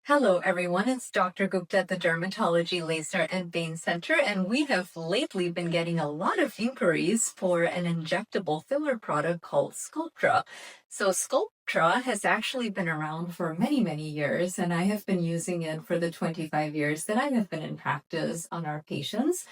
Hello, everyone. It's Dr. Gupta at the Dermatology Laser and Vein Center, and we have lately been getting a lot of inquiries for an injectable filler product called Sculptra. So Sculptra has actually been around for many, many years, and I have been using it for the 25 years that I have been in practice on our patients.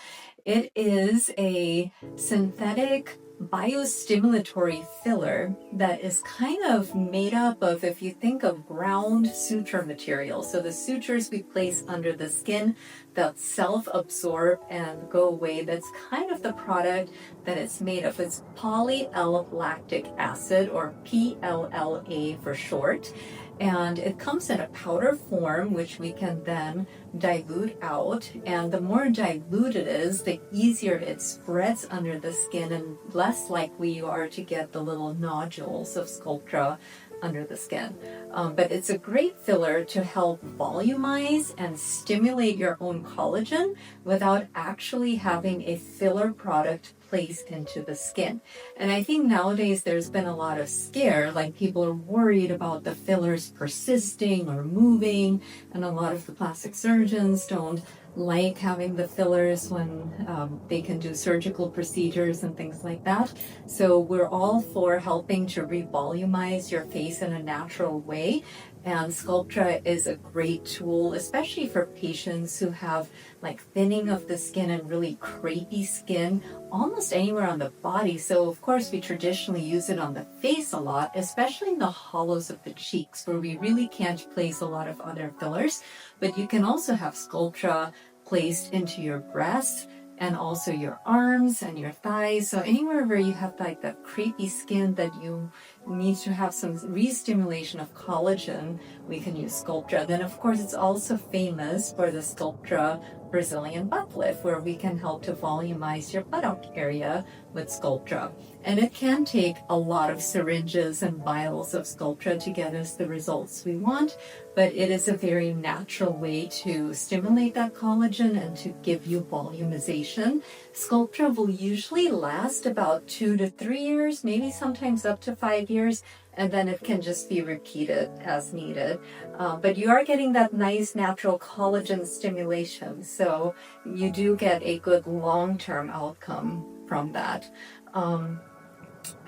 It is a synthetic biostimulatory filler that is kind of made up of, if you think of ground suture material. So the sutures we place under the skin that self-absorb and go away, that's kind of the product that it's made of. It's poly-L-lactic acid, or PLLA for short. And it comes in a powder form, which we can then dilute out. And the more dilute it is, the easier it spreads under the skin and less likely you are to get the little nodules of Sculptra under the skin. But it's a great filler to help volumize and stimulate your own collagen without actually having a filler product placed into the skin. And I think nowadays there's been a lot of scare, like people are worried about the fillers persisting or moving, and a lot of the plastic surgeons don't like having the fillers when they can do surgical procedures and things like that. So we're all for helping to revolumize your face in a natural way. And Sculptra is a great tool, especially for patients who have like thinning of the skin and really crepey skin almost anywhere on the body. So of course we traditionally use it on the face a lot, especially in the hollows of the cheeks where we really can't place a lot of other fillers. But you can also have Sculptra placed into your breasts and also your arms and your thighs. So anywhere where you have like that crepey skin that you need to have some re-stimulation of collagen, we can use Sculptra. Then of course it's also famous for the Sculptra Brazilian butt lift, where we can help to volumize your buttock area with Sculptra. And it can take a lot of syringes and vials of Sculptra to get us the results we want, but it is a very natural way to stimulate that collagen and to give you volumization. Sculptra will usually last about 2 to 3 years, maybe sometimes up to 5 years, and then it can just be repeated as needed. But you are getting that nice natural collagen stimulation, so you do get a good long-term outcome from that.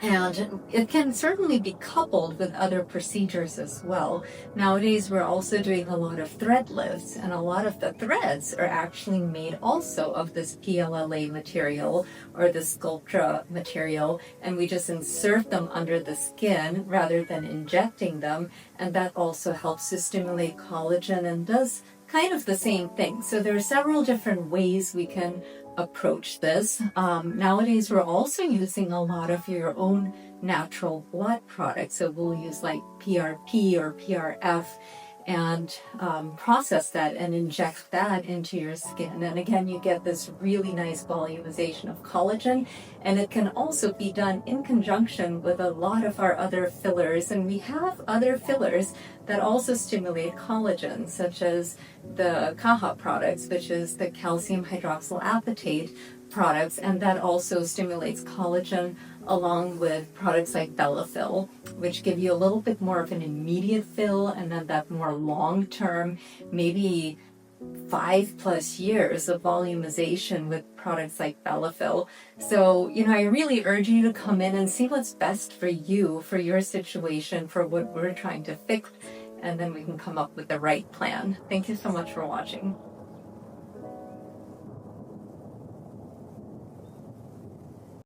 And it can certainly be coupled with other procedures as well. Nowadays, we're also doing a lot of thread lifts, and a lot of the threads are actually made also of this PLLA material or the Sculptra material, and we just insert them under the skin rather than injecting them, and that also helps to stimulate collagen and does kind of the same thing. So there are several different ways we can approach this. Nowadays, we're also using a lot of your own natural blood products. So we'll use like PRP or PRF and process that and inject that into your skin. And again, you get this really nice volumization of collagen, and it can also be done in conjunction with a lot of our other fillers. And we have other fillers that also stimulate collagen, such as the CAHA products, which is the calcium hydroxyl acetate products, and that also stimulates collagen, along with products like Bellafill, which give you a little bit more of an immediate fill, and then that more long-term, maybe 5+ years of volumization with products like Bellafill. So, I really urge you to come in and see what's best for you, for your situation, for what we're trying to fix, and then we can come up with the right plan. Thank you so much for watching.